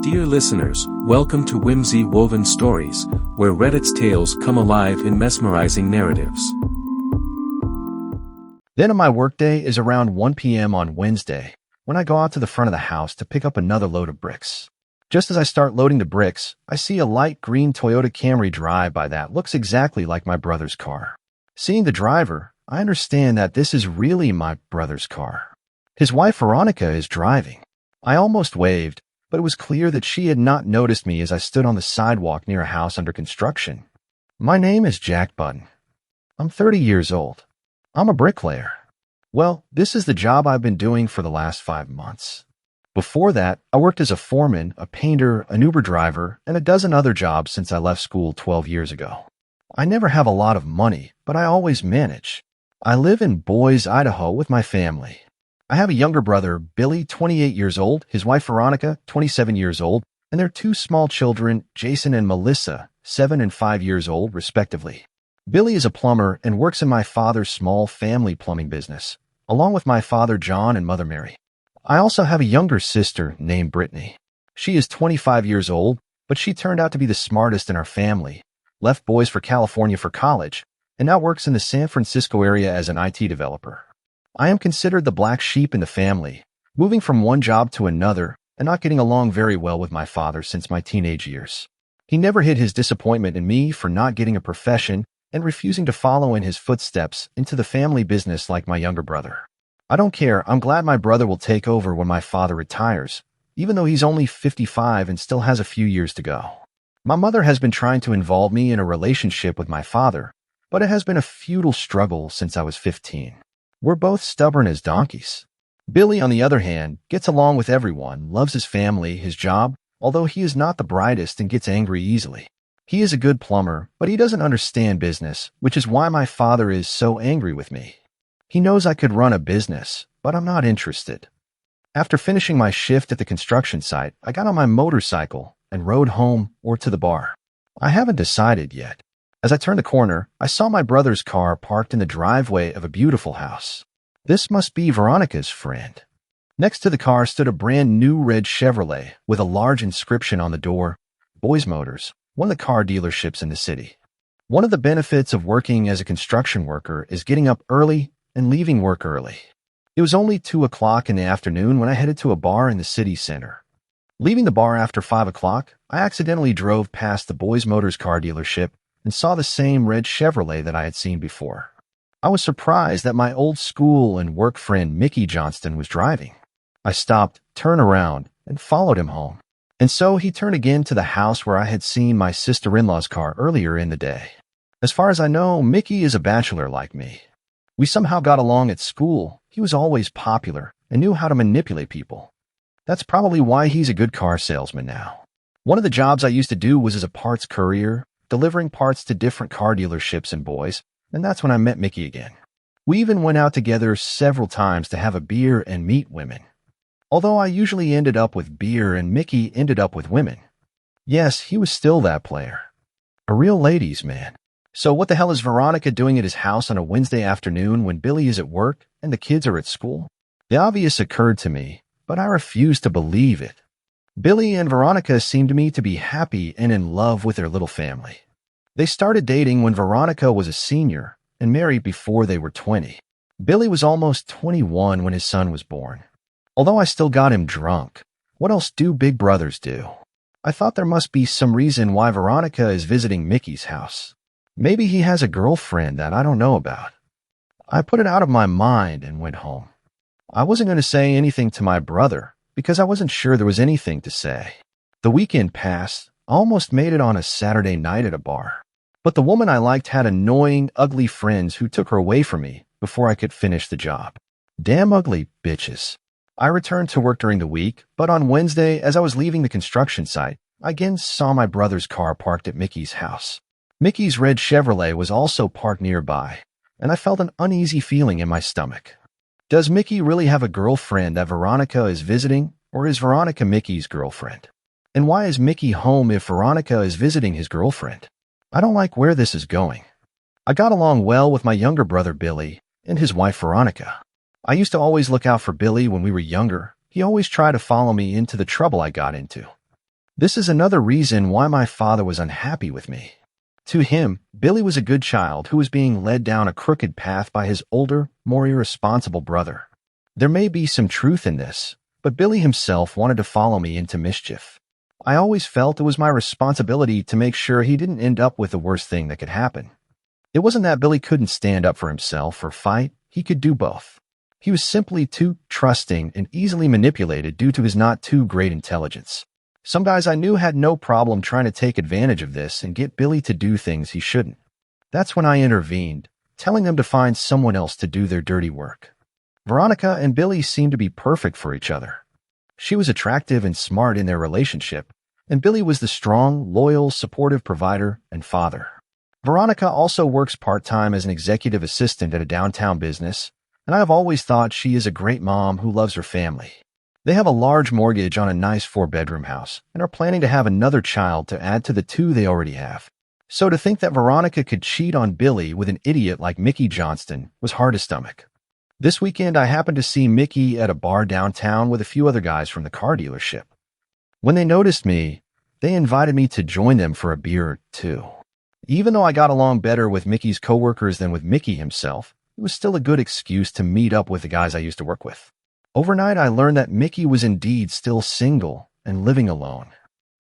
Dear listeners, welcome to Whimsy Woven Stories, where Reddit's tales come alive in mesmerizing narratives. The end of my workday is around 1 p.m. on Wednesday, when I go out to the front of the house to pick up another load of bricks. Just as I start loading the bricks, I see a light green Toyota Camry drive by that looks exactly like my brother's car. Seeing the driver, I understand that this is really my brother's car. His wife Veronica is driving. I almost waved, but it was clear that she had not noticed me as I stood on the sidewalk near a house under construction. My name is Jack Button. I'm 30 years old. I'm a bricklayer. Well, this is the job I've been doing for the last 5 months. Before that, I worked as a foreman, a painter, an Uber driver, and a dozen other jobs since I left school 12 years ago. I never have a lot of money, but I always manage. I live in Boise, Idaho with my family. I have a younger brother, Billy, 28 years old, his wife Veronica, 27 years old, and their 2 small children, Jason and Melissa, 7 and 5 years old, respectively. Billy is a plumber and works in my father's small family plumbing business, along with my father John and mother Mary. I also have a younger sister named Brittany. She is 25 years old, but she turned out to be the smartest in our family, left Boise for California for college, and now works in the San Francisco area as an IT developer. I am considered the black sheep in the family, moving from one job to another and not getting along very well with my father since my teenage years. He never hid his disappointment in me for not getting a profession and refusing to follow in his footsteps into the family business like my younger brother. I don't care. I'm glad my brother will take over when my father retires, even though he's only 55 and still has a few years to go. My mother has been trying to involve me in a relationship with my father, but it has been a futile struggle since I was 15. We're both stubborn as donkeys. Billy, on the other hand, gets along with everyone, loves his family, his job, although he is not the brightest and gets angry easily. He is a good plumber, but he doesn't understand business, which is why my father is so angry with me. He knows I could run a business, but I'm not interested. After finishing my shift at the construction site, I got on my motorcycle and rode home or to the bar. I haven't decided yet. As I turned the corner, I saw my brother's car parked in the driveway of a beautiful house. This must be Veronica's friend. Next to the car stood a brand new red Chevrolet with a large inscription on the door, Boys Motors, one of the car dealerships in the city. One of the benefits of working as a construction worker is getting up early and leaving work early. It was only 2 o'clock in the afternoon when I headed to a bar in the city center. Leaving the bar after 5 o'clock, I accidentally drove past the Boys Motors car dealership and saw the same red Chevrolet that I had seen before. I was surprised that my old school and work friend Mickey Johnston was driving. I stopped, turned around, and followed him home. And so he turned again to the house where I had seen my sister-in-law's car earlier in the day. As far as I know, Mickey is a bachelor like me. We somehow got along at school. He was always popular and knew how to manipulate people. That's probably why he's a good car salesman now. One of the jobs I used to do was as a parts courier, delivering parts to different car dealerships in Boise, and that's when I met Mickey again. We even went out together several times to have a beer and meet women. Although I usually ended up with beer and Mickey ended up with women. Yes, he was still that player. A real ladies' man. So what the hell is Veronica doing at his house on a Wednesday afternoon when Billy is at work and the kids are at school? The obvious occurred to me, but I refused to believe it. Billy and Veronica seemed to me to be happy and in love with their little family. They started dating when Veronica was a senior and married before they were 20. Billy was almost 21 when his son was born. Although I still got him drunk, what else do big brothers do? I thought there must be some reason why Veronica is visiting Mickey's house. Maybe he has a girlfriend that I don't know about. I put it out of my mind and went home. I wasn't going to say anything to my brother because I wasn't sure there was anything to say. The weekend passed. I almost made it on a Saturday night at a bar. But the woman I liked had annoying, ugly friends who took her away from me before I could finish the job. Damn ugly bitches. I returned to work during the week, but on Wednesday, as I was leaving the construction site, I again saw my brother's car parked at Mickey's house. Mickey's red Chevrolet was also parked nearby, and I felt an uneasy feeling in my stomach. Does Mickey really have a girlfriend that Veronica is visiting, or is Veronica Mickey's girlfriend? And why is Mickey home if Veronica is visiting his girlfriend? I don't like where this is going. I got along well with my younger brother Billy and his wife Veronica. I used to always look out for Billy when we were younger. He always tried to follow me into the trouble I got into. This is another reason why my father was unhappy with me. To him, Billy was a good child who was being led down a crooked path by his older, more irresponsible brother. There may be some truth in this, but Billy himself wanted to follow me into mischief. I always felt it was my responsibility to make sure he didn't end up with the worst thing that could happen. It wasn't that Billy couldn't stand up for himself or fight, he could do both. He was simply too trusting and easily manipulated due to his not too great intelligence. Some guys I knew had no problem trying to take advantage of this and get Billy to do things he shouldn't. That's when I intervened, telling them to find someone else to do their dirty work. Veronica and Billy seemed to be perfect for each other. She was attractive and smart in their relationship, and Billy was the strong, loyal, supportive provider and father. Veronica also works part-time as an executive assistant at a downtown business, and I have always thought she is a great mom who loves her family. They have a large mortgage on a nice 4-bedroom house and are planning to have another child to add to the 2 they already have. So to think that Veronica could cheat on Billy with an idiot like Mickey Johnston was hard to stomach. This weekend, I happened to see Mickey at a bar downtown with a few other guys from the car dealership. When they noticed me, they invited me to join them for a beer or two. Even though I got along better with Mickey's coworkers than with Mickey himself, it was still a good excuse to meet up with the guys I used to work with. Overnight, I learned that Mickey was indeed still single and living alone.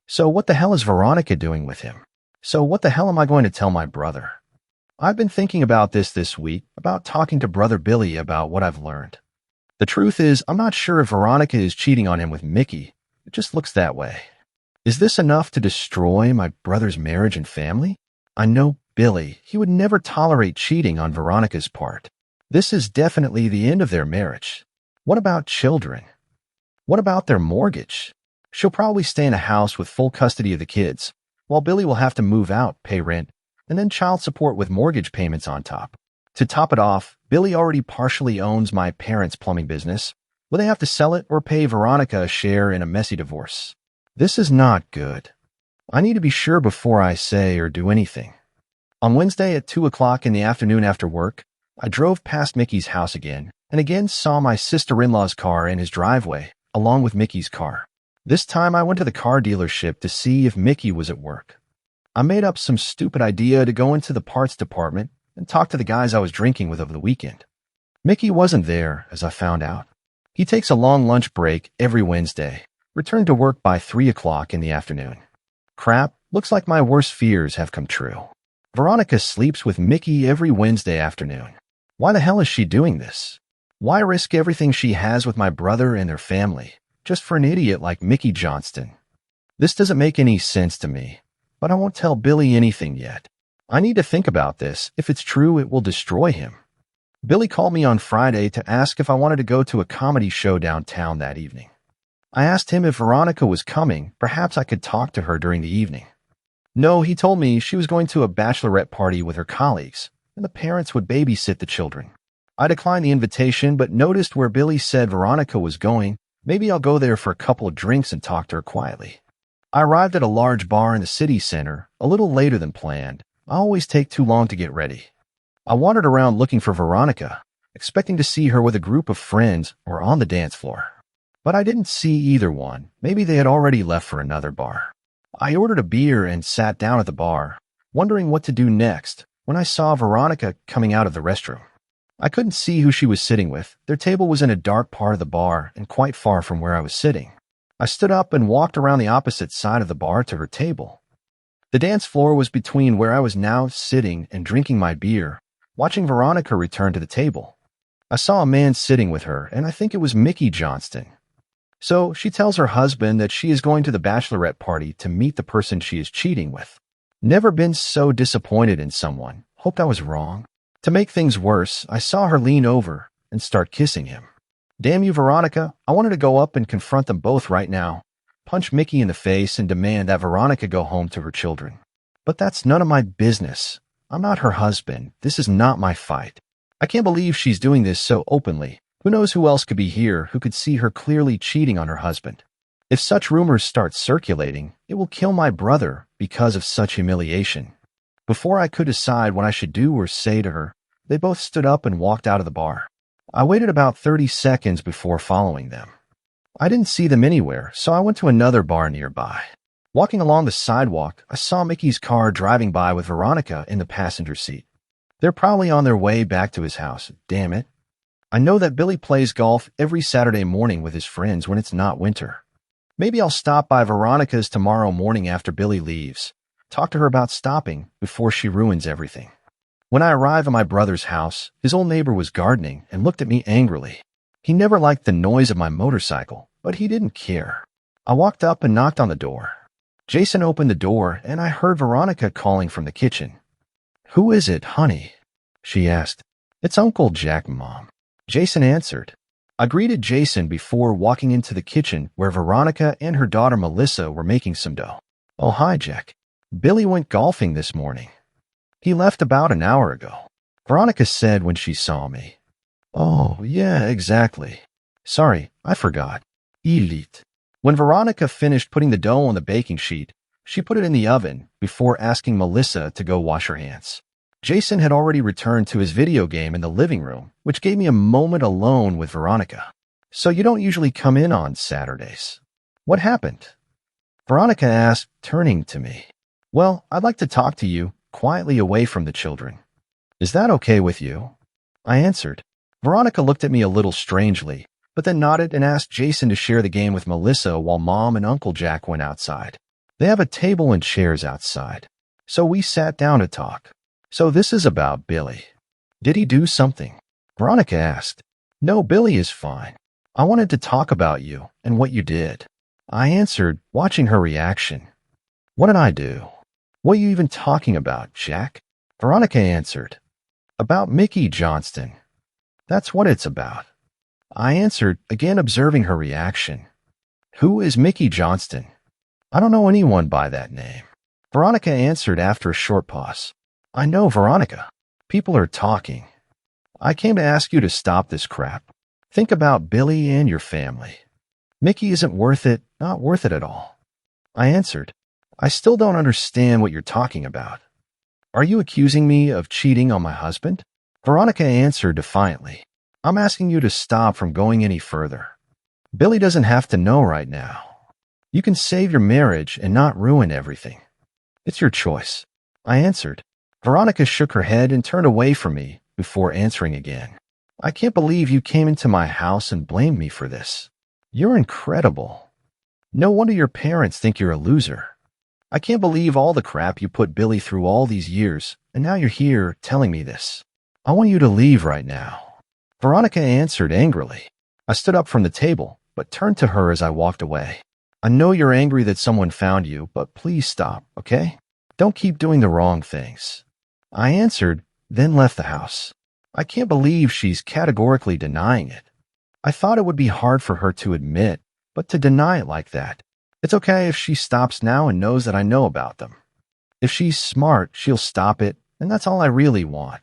So what the hell is Veronica doing with him? So what the hell am I going to tell my brother? I've been thinking about this week, about talking to brother Billy about what I've learned. The truth is, I'm not sure if Veronica is cheating on him with Mickey. It just looks that way. Is this enough to destroy my brother's marriage and family? I know Billy. He would never tolerate cheating on Veronica's part. This is definitely the end of their marriage. What about children? What about their mortgage? She'll probably stay in a house with full custody of the kids, while Billy will have to move out, pay rent, and then child support with mortgage payments on top. To top it off, Billy already partially owns my parents' plumbing business. Will they have to sell it or pay Veronica a share in a messy divorce? This is not good. I need to be sure before I say or do anything. On Wednesday at 2 o'clock in the afternoon after work, I drove past Mickey's house again, and again saw my sister-in-law's car in his driveway, along with Mickey's car. This time I went to the car dealership to see if Mickey was at work. I made up some stupid idea to go into the parts department and talk to the guys I was drinking with over the weekend. Mickey wasn't there, as I found out. He takes a long lunch break every Wednesday, returned to work by 3 o'clock in the afternoon. Crap, looks like my worst fears have come true. Veronica sleeps with Mickey every Wednesday afternoon. Why the hell is she doing this? Why risk everything she has with my brother and their family, just for an idiot like Mickey Johnston? This doesn't make any sense to me, but I won't tell Billy anything yet. I need to think about this. If it's true, it will destroy him. Billy called me on Friday to ask if I wanted to go to a comedy show downtown that evening. I asked him if Veronica was coming. Perhaps I could talk to her during the evening. No, he told me she was going to a bachelorette party with her colleagues, and the parents would babysit the children. I declined the invitation, but noticed where Billy said Veronica was going. Maybe I'll go there for a couple of drinks and talk to her quietly. I arrived at a large bar in the city center, a little later than planned. I always take too long to get ready. I wandered around looking for Veronica, expecting to see her with a group of friends or on the dance floor. But I didn't see either one. Maybe they had already left for another bar. I ordered a beer and sat down at the bar, wondering what to do next, when I saw Veronica coming out of the restroom. I couldn't see who she was sitting with. Their table was in a dark part of the bar and quite far from where I was sitting. I stood up and walked around the opposite side of the bar to her table. The dance floor was between where I was now sitting and drinking my beer, watching Veronica return to the table. I saw a man sitting with her, and I think it was Mickey Johnston. So she tells her husband that she is going to the bachelorette party to meet the person she is cheating with. Never been so disappointed in someone. Hoped I was wrong. To make things worse, I saw her lean over and start kissing him. Damn you, Veronica. I wanted to go up and confront them both right now, punch Mickey in the face and demand that Veronica go home to her children. But that's none of my business. I'm not her husband. This is not my fight. I can't believe she's doing this so openly. Who knows who else could be here who could see her clearly cheating on her husband? If such rumors start circulating, it will kill my brother because of such humiliation. Before I could decide what I should do or say to her, they both stood up and walked out of the bar. I waited about 30 seconds before following them. I didn't see them anywhere, so I went to another bar nearby. Walking along the sidewalk, I saw Mickey's car driving by with Veronica in the passenger seat. They're probably on their way back to his house. Damn it. I know that Billy plays golf every Saturday morning with his friends when it's not winter. Maybe I'll stop by Veronica's tomorrow morning after Billy leaves. Talk to her about stopping before she ruins everything. When I arrived at my brother's house, his old neighbor was gardening and looked at me angrily. He never liked the noise of my motorcycle, but he didn't care. I walked up and knocked on the door. Jason opened the door, and I heard Veronica calling from the kitchen. "Who is it, honey?" she asked. "It's Uncle Jack, Mom," Jason answered. I greeted Jason before walking into the kitchen where Veronica and her daughter Melissa were making some dough. "Oh, hi, Jack. Billy went golfing this morning. He left about an hour ago," Veronica said when she saw me. "Oh, yeah, exactly. Sorry, I forgot. Elite." When Veronica finished putting the dough on the baking sheet, she put it in the oven before asking Melissa to go wash her hands. Jason had already returned to his video game in the living room, which gave me a moment alone with Veronica. "So you don't usually come in on Saturdays. What happened?" Veronica asked, turning to me. "Well, I'd like to talk to you, quietly away from the children. Is that okay with you?" I answered. Veronica looked at me a little strangely, but then nodded and asked Jason to share the game with Melissa while Mom and Uncle Jack went outside. They have a table and chairs outside, so we sat down to talk. "So this is about Billy. Did he do something?" Veronica asked. "No, Billy is fine. I wanted to talk about you and what you did." I answered, watching her reaction. "What did I do?" "What are you even talking about, Jack?" Veronica answered. "About Mickey Johnston. That's what it's about." I answered, again observing her reaction. "Who is Mickey Johnston?" "I don't know anyone by that name." Veronica answered after a short pause. "I know, Veronica. People are talking. I came to ask you to stop this crap. Think about Billy and your family. Mickey isn't worth it, not worth it at all." I answered, "I still don't understand what you're talking about. Are you accusing me of cheating on my husband?" Veronica answered defiantly. "I'm asking you to stop from going any further. Billy doesn't have to know right now. You can save your marriage and not ruin everything. It's your choice." I answered. Veronica shook her head and turned away from me before answering again. "I can't believe you came into my house and blamed me for this. You're incredible. No wonder your parents think you're a loser. I can't believe all the crap you put Billy through all these years, and now you're here telling me this. I want you to leave right now." Veronica answered angrily. I stood up from the table, but turned to her as I walked away. "I know you're angry that someone found you, but please stop, okay? Don't keep doing the wrong things." I answered, then left the house. I can't believe she's categorically denying it. I thought it would be hard for her to admit, but to deny it like that. It's okay if she stops now and knows that I know about them. If she's smart, she'll stop it, and that's all I really want.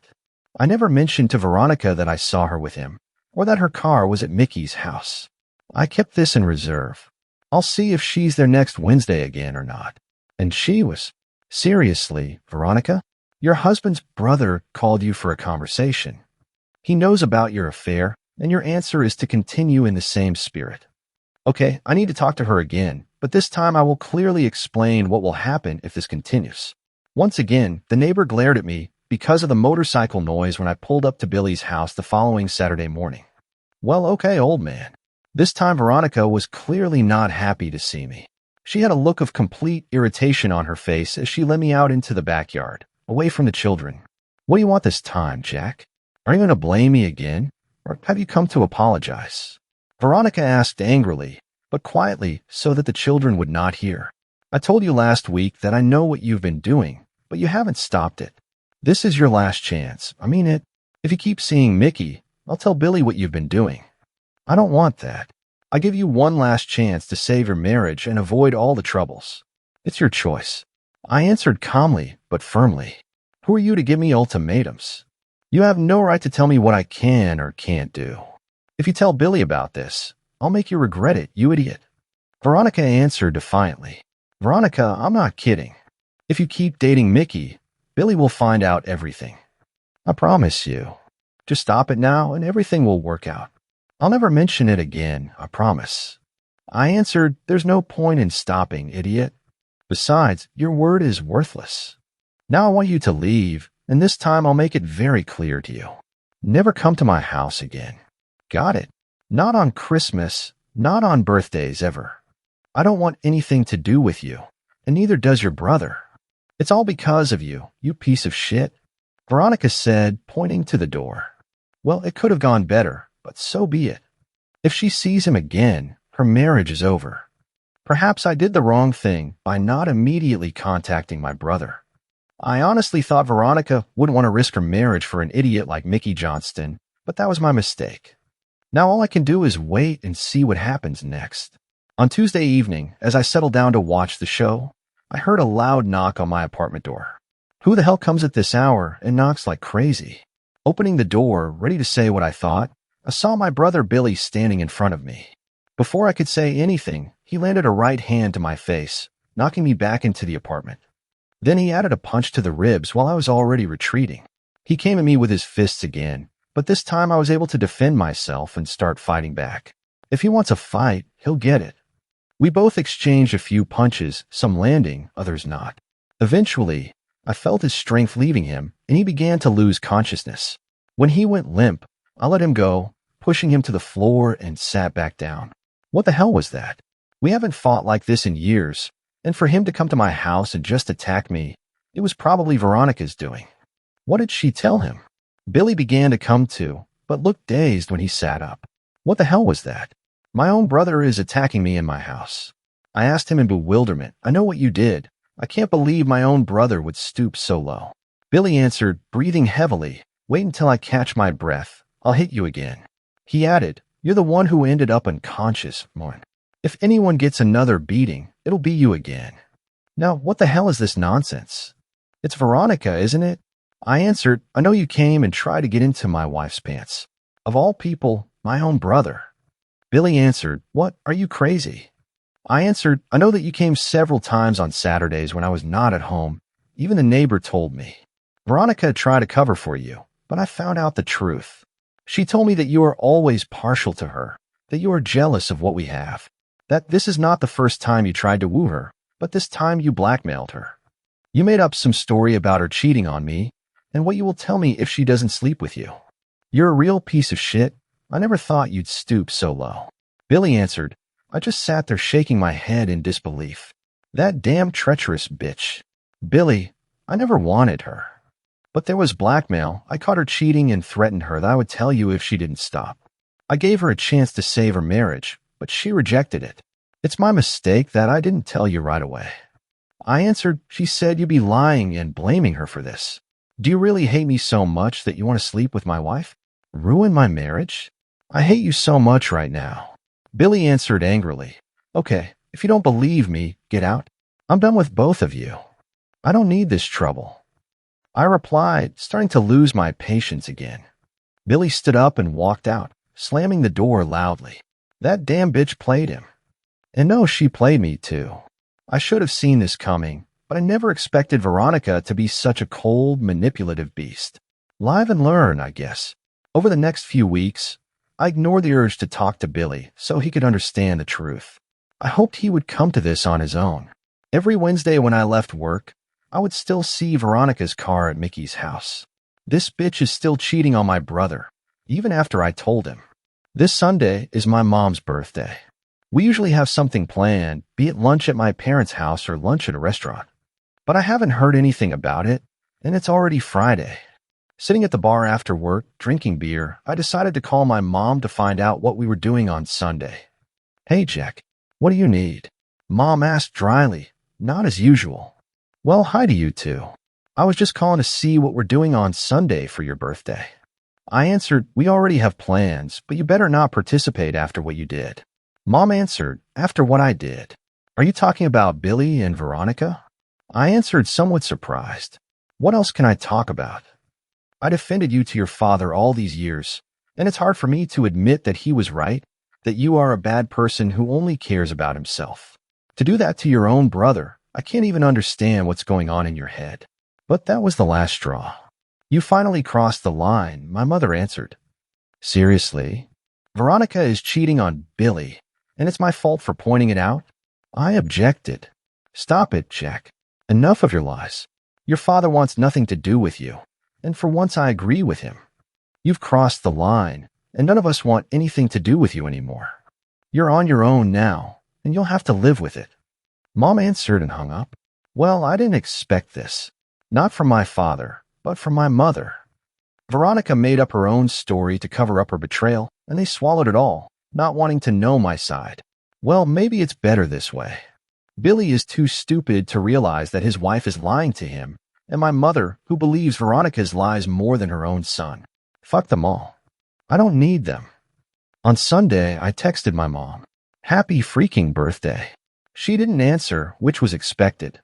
I never mentioned to Veronica that I saw her with him, or that her car was at Mickey's house. I kept this in reserve. I'll see if she's there next Wednesday again or not. And she was. "Seriously, Veronica? Your husband's brother called you for a conversation. He knows about your affair, and your answer is to continue in the same spirit." "Okay, I need to talk to her again, but this time I will clearly explain what will happen if this continues." Once again, the neighbor glared at me because of the motorcycle noise when I pulled up to Billy's house the following Saturday morning. "Well, okay, old man." This time Veronica was clearly not happy to see me. She had a look of complete irritation on her face as she led me out into the backyard, away from the children. "What do you want this time, Jack? Are you going to blame me again, or have you come to apologize?" Veronica asked angrily, but quietly so that the children would not hear. "I told you last week that I know what you've been doing, but you haven't stopped it. This is your last chance. I mean it. If you keep seeing Mickey, I'll tell Billy what you've been doing. I don't want that. I give you one last chance to save your marriage and avoid all the troubles. It's your choice." I answered calmly but firmly. "Who are you to give me ultimatums? You have no right to tell me what I can or can't do. If you tell Billy about this, I'll make you regret it, you idiot." Veronica answered defiantly. "Veronica, I'm not kidding. If you keep dating Mickey, Billy will find out everything. I promise you. Just stop it now and everything will work out. I'll never mention it again, I promise." I answered, "There's no point in stopping, idiot. Besides, your word is worthless. Now I want you to leave, and this time I'll make it very clear to you. Never come to my house again. Got it? Not on Christmas, not on birthdays ever. I don't want anything to do with you, and neither does your brother. It's all because of you, you piece of shit. Veronica said, pointing to the door. Well, it could have gone better, but so be it. If she sees him again, her marriage is over. Perhaps I did the wrong thing by not immediately contacting my brother. I honestly thought Veronica wouldn't want to risk her marriage for an idiot like Mickey Johnston, but that was my mistake. Now all I can do is wait and see what happens next. On Tuesday evening, as I settled down to watch the show, I heard a loud knock on my apartment door. Who the hell comes at this hour and knocks like crazy? Opening the door, ready to say what I thought, I saw my brother Billy standing in front of me. Before I could say anything, he landed a right hand to my face, knocking me back into the apartment. Then he added a punch to the ribs while I was already retreating. He came at me with his fists again, but this time I was able to defend myself and start fighting back. If he wants a fight, he'll get it. We both exchanged a few punches, some landing, others not. Eventually, I felt his strength leaving him, and he began to lose consciousness. When he went limp, I let him go, pushing him to the floor and sat back down. What the hell was that? We haven't fought like this in years, and for him to come to my house and just attack me, it was probably Veronica's doing. What did she tell him? Billy began to come to, but looked dazed when he sat up. What the hell was that? My own brother is attacking me in my house. I asked him in bewilderment. I know what you did. I can't believe my own brother would stoop so low. Billy answered, breathing heavily. Wait until I catch my breath. I'll hit you again. He added, you're the one who ended up unconscious, Morn. If anyone gets another beating, it'll be you again. Now, what the hell is this nonsense? It's Veronica, isn't it? I answered, I know you came and tried to get into my wife's pants. Of all people, my own brother. Billy answered, what, are you crazy? I answered, I know that you came several times on Saturdays when I was not at home. Even the neighbor told me. Veronica tried to cover for you, but I found out the truth. She told me that you are always partial to her, that you are jealous of what we have, that this is not the first time you tried to woo her, but this time you blackmailed her. You made up some story about her cheating on me, and what you will tell me if she doesn't sleep with you. You're a real piece of shit. I never thought you'd stoop so low. Billy answered, I just sat there shaking my head in disbelief. That damn treacherous bitch. Billy, I never wanted her. But there was blackmail. I caught her cheating and threatened her that I would tell you if she didn't stop. I gave her a chance to save her marriage, but she rejected it. It's my mistake that I didn't tell you right away. I answered, she said you'd be lying and blaming her for this. Do you really hate me so much that you want to sleep with my wife? Ruin my marriage? I hate you so much right now. Billy answered angrily, okay, if you don't believe me, get out. I'm done with both of you. I don't need this trouble. I replied, starting to lose my patience again. Billy stood up and walked out, slamming the door loudly. That damn bitch played him. And no, she played me too. I should have seen this coming, but I never expected Veronica to be such a cold, manipulative beast. Live and learn, I guess. Over the next few weeks, I ignored the urge to talk to Billy so he could understand the truth. I hoped he would come to this on his own. Every Wednesday when I left work, I would still see Veronica's car at Mickey's house. This bitch is still cheating on my brother, even after I told him. This Sunday is my mom's birthday. We usually have something planned, be it lunch at my parents' house or lunch at a restaurant. But I haven't heard anything about it, and it's already Friday. Sitting at the bar after work, drinking beer, I decided to call my mom to find out what we were doing on Sunday. Hey, Jack, what do you need? Mom asked dryly, not as usual. Well, hi to you two. I was just calling to see what we're doing on Sunday for your birthday. I answered, we already have plans, but you better not participate after what you did. Mom answered, after what I did. Are you talking about Billy and Veronica? I answered, somewhat surprised. What else can I talk about? I defended you to your father all these years, and it's hard for me to admit that he was right, that you are a bad person who only cares about himself. To do that to your own brother, I can't even understand what's going on in your head. But that was the last straw. You finally crossed the line, my mother answered. Seriously? Veronica is cheating on Billy, and it's my fault for pointing it out? I objected. Stop it, Jack. Enough of your lies. Your father wants nothing to do with you, and for once I agree with him. You've crossed the line, and none of us want anything to do with you anymore. You're on your own now, and you'll have to live with it. Mom answered and hung up. Well, I didn't expect this. Not from my father, but from my mother. Veronica made up her own story to cover up her betrayal, and they swallowed it all, not wanting to know my side. Well, maybe it's better this way. Billy is too stupid to realize that his wife is lying to him, and my mother, who believes Veronica's lies more than her own son. Fuck them all. I don't need them. On Sunday, I texted my mom, "Happy freaking birthday." She didn't answer, which was expected.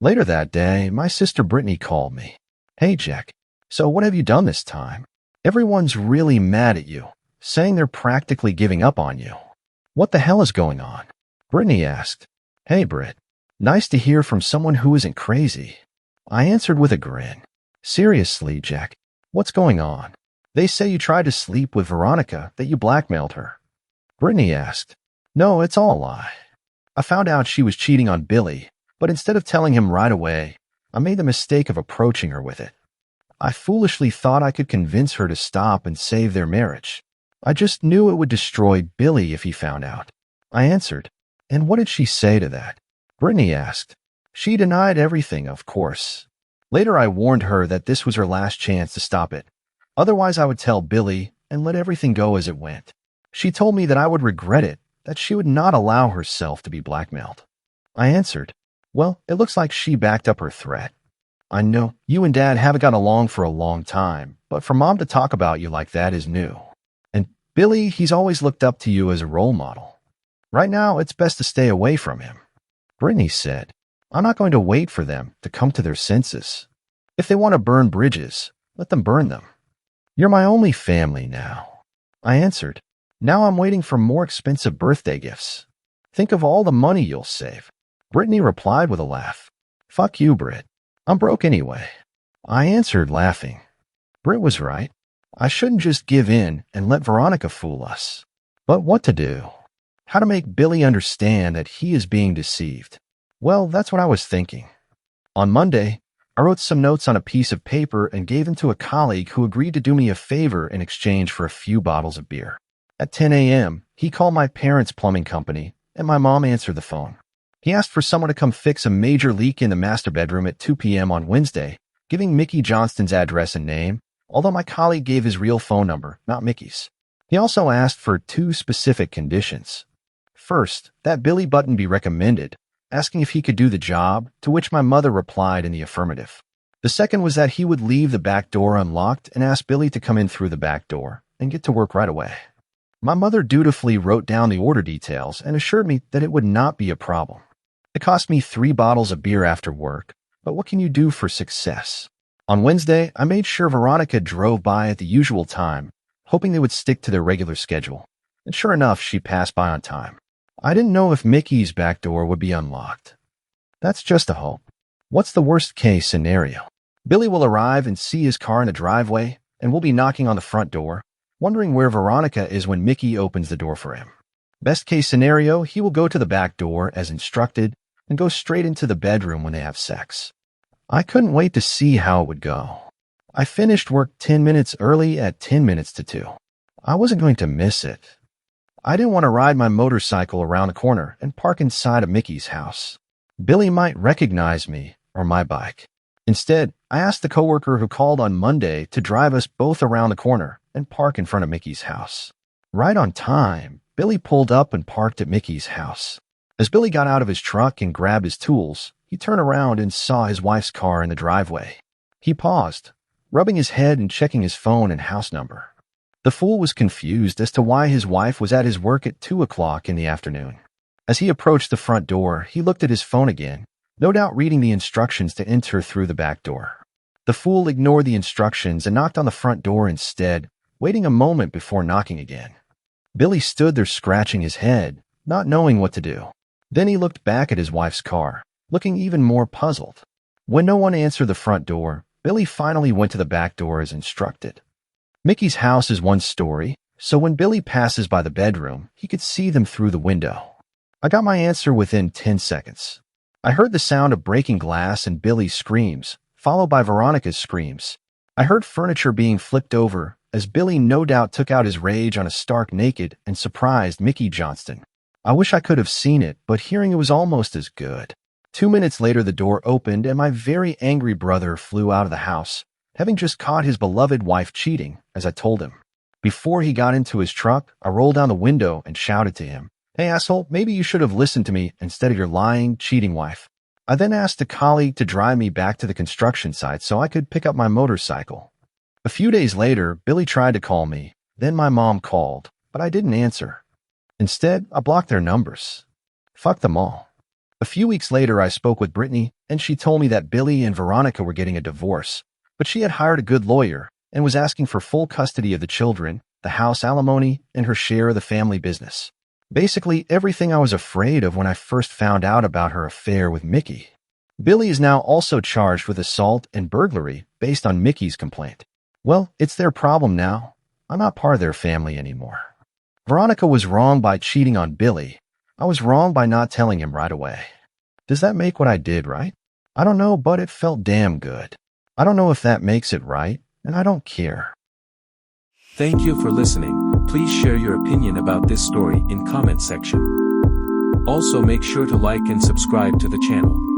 Later that day, my sister Brittany called me. "Hey, Jack. So what have you done this time? Everyone's really mad at you, saying they're practically giving up on you. What the hell is going on?" Brittany asked. "Hey, Britt. Nice to hear from someone who isn't crazy." I answered with a grin. "Seriously, Jack, what's going on? They say you tried to sleep with Veronica, that you blackmailed her." Brittany asked. "No, it's all a lie. I found out she was cheating on Billy, but instead of telling him right away, I made the mistake of approaching her with it. I foolishly thought I could convince her to stop and save their marriage. I just knew it would destroy Billy if he found out." I answered. "And what did she say to that?" Brittany asked. "She denied everything, of course. Later I warned her that this was her last chance to stop it. Otherwise I would tell Billy and let everything go as it went. She told me that I would regret it, that she would not allow herself to be blackmailed." I answered. "Well, it looks like she backed up her threat. I know you and Dad haven't gotten along for a long time, but for Mom to talk about you like that is new. And Billy, he's always looked up to you as a role model. Right now, it's best to stay away from him." Brittany said, "I'm not going to wait for them to come to their senses. If they want to burn bridges, let them burn them. You're my only family now." I answered. "Now I'm waiting for more expensive birthday gifts. Think of all the money you'll save." Brittany replied with a laugh. "Fuck you, Britt. I'm broke anyway." I answered, laughing. Britt was right. I shouldn't just give in and let Veronica fool us. But what to do? How to make Billy understand that he is being deceived? Well, that's what I was thinking. On Monday, I wrote some notes on a piece of paper and gave them to a colleague who agreed to do me a favor in exchange for a few bottles of beer. At 10 a.m., he called my parents' plumbing company, and my mom answered the phone. He asked for someone to come fix a major leak in the master bedroom at 2 p.m. on Wednesday, giving Mickey Johnston's address and name, although my colleague gave his real phone number, not Mickey's. He also asked for 2 specific conditions. First, that Billy Button be recommended, asking if he could do the job, to which my mother replied in the affirmative. The second was that he would leave the back door unlocked and ask Billy to come in through the back door and get to work right away. My mother dutifully wrote down the order details and assured me that it would not be a problem. It cost me 3 bottles of beer after work, but what can you do for success? On Wednesday, I made sure Veronica drove by at the usual time, hoping they would stick to their regular schedule. And sure enough, she passed by on time. I didn't know if Mickey's back door would be unlocked. That's just a hope. What's the worst case scenario? Billy will arrive and see his car in the driveway, and we'll be knocking on the front door, wondering where Veronica is when Mickey opens the door for him. Best case scenario, he will go to the back door as instructed and go straight into the bedroom when they have sex. I couldn't wait to see how it would go. I finished work 10 minutes early at 10 minutes to 2. I wasn't going to miss it. I didn't want to ride my motorcycle around the corner and park inside of Mickey's house. Billy might recognize me or my bike. Instead, I asked the coworker who called on Monday to drive us both around the corner and park in front of Mickey's house. Right on time, Billy pulled up and parked at Mickey's house. As Billy got out of his truck and grabbed his tools, he turned around and saw his wife's car in the driveway. He paused, rubbing his head and checking his phone and house number. The fool was confused as to why his wife was at his work at 2 o'clock in the afternoon. As he approached the front door, he looked at his phone again, no doubt reading the instructions to enter through the back door. The fool ignored the instructions and knocked on the front door instead, waiting a moment before knocking again. Billy stood there scratching his head, not knowing what to do. Then he looked back at his wife's car, looking even more puzzled. When no one answered the front door, Billy finally went to the back door as instructed. Mickey's house is 1 story, so when Billy passes by the bedroom, he could see them through the window. I got my answer within 10 seconds. I heard the sound of breaking glass and Billy's screams, followed by Veronica's screams. I heard furniture being flipped over, as Billy no doubt took out his rage on a stark naked and surprised Mickey Johnston. I wish I could have seen it, but hearing it was almost as good. 2 minutes later the door opened and my very angry brother flew out of the house, having just caught his beloved wife cheating, as I told him. Before he got into his truck, I rolled down the window and shouted to him, "Hey asshole, maybe you should have listened to me instead of your lying, cheating wife." I then asked a colleague to drive me back to the construction site so I could pick up my motorcycle. A few days later, Billy tried to call me. Then my mom called, but I didn't answer. Instead, I blocked their numbers. Fuck them all. A few weeks later, I spoke with Brittany, and she told me that Billy and Veronica were getting a divorce, but she had hired a good lawyer and was asking for full custody of the children, the house alimony, and her share of the family business. Basically, everything I was afraid of when I first found out about her affair with Mickey. Billy is now also charged with assault and burglary based on Mickey's complaint. Well, it's their problem now. I'm not part of their family anymore. Veronica was wrong by cheating on Billy. I was wrong by not telling him right away. Does that make what I did right? I don't know, but it felt damn good. I don't know if that makes it right, and I don't care. Thank you for listening. Please share your opinion about this story in comment section. Also make sure to like and subscribe to the channel.